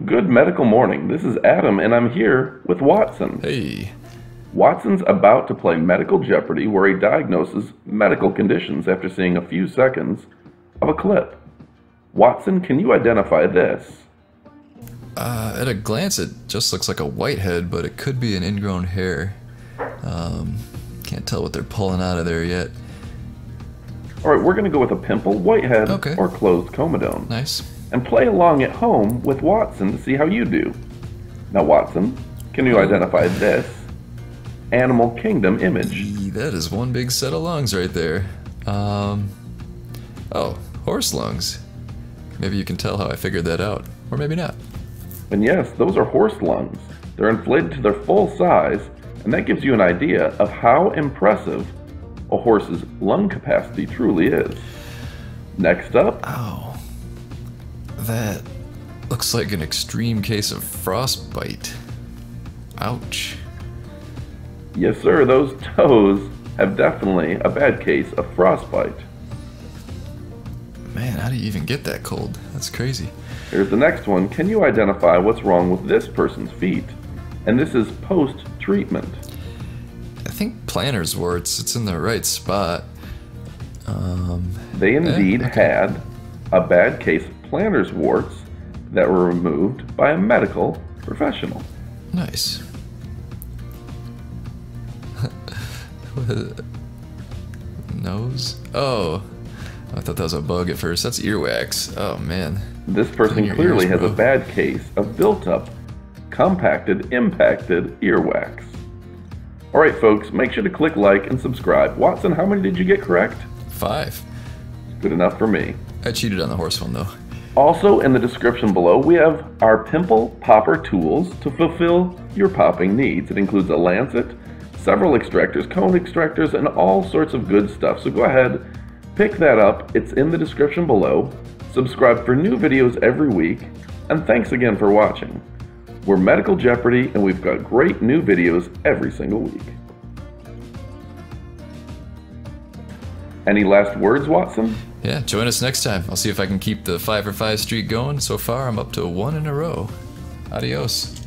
Good medical morning. This is Adam, and I'm here with Watson. Hey. Watson's about to play Medical Jeopardy, where he diagnoses medical conditions after seeing a few seconds of a clip. Watson, can you identify this? At a glance, it just looks like a whitehead, but it could be an ingrown hair. Can't tell what they're pulling out of there yet. Alright, we're going to go with a pimple, whitehead, Okay. or closed comedone. Nice. And play along at home with Watson to see how you do. Now, Watson, can you identify this Animal Kingdom image? That is one big set of lungs right there. Oh, horse lungs. Maybe you can tell how I figured that out. Or maybe not. And yes, those are horse lungs. They're inflated to their full size, and that gives you an idea of how impressive a horse's lung capacity truly is. Next up, Ow. That looks like an extreme case of frostbite. Ouch. yes sir, those toes have definitely a bad case of frostbite. Man, how do you even get that cold? That's crazy. Here's the next one. Can you identify what's wrong with this person's feet? And this is post-treatment. I think plantar's warts. It's in the right spot. They indeed okay. had a bad case of plantar warts that were removed by a medical professional. Nice. Nose? Oh, I thought that was a bug at first. That's earwax. Oh man. This person Clean your clearly ears, has a bro. bad case of built-up, compacted, impacted earwax. Alright folks, make sure to click like and subscribe. Watson, how many did you get correct? 5. Good enough for me. I cheated on the horse one though. Also in the description below, we have our pimple popper tools to fulfill your popping needs. It includes a lancet, several extractors, cone extractors, and all sorts of good stuff. So go ahead, pick that up. It's in the description below. Subscribe for new videos every week. And thanks again for watching. We're Medical Jeopardy, and we've got great new videos every single week. Any last words, Watson? Yeah, join us next time. I'll see if I can keep the 5 for 5 streak going. So far, I'm up to 1 in a row. Adios.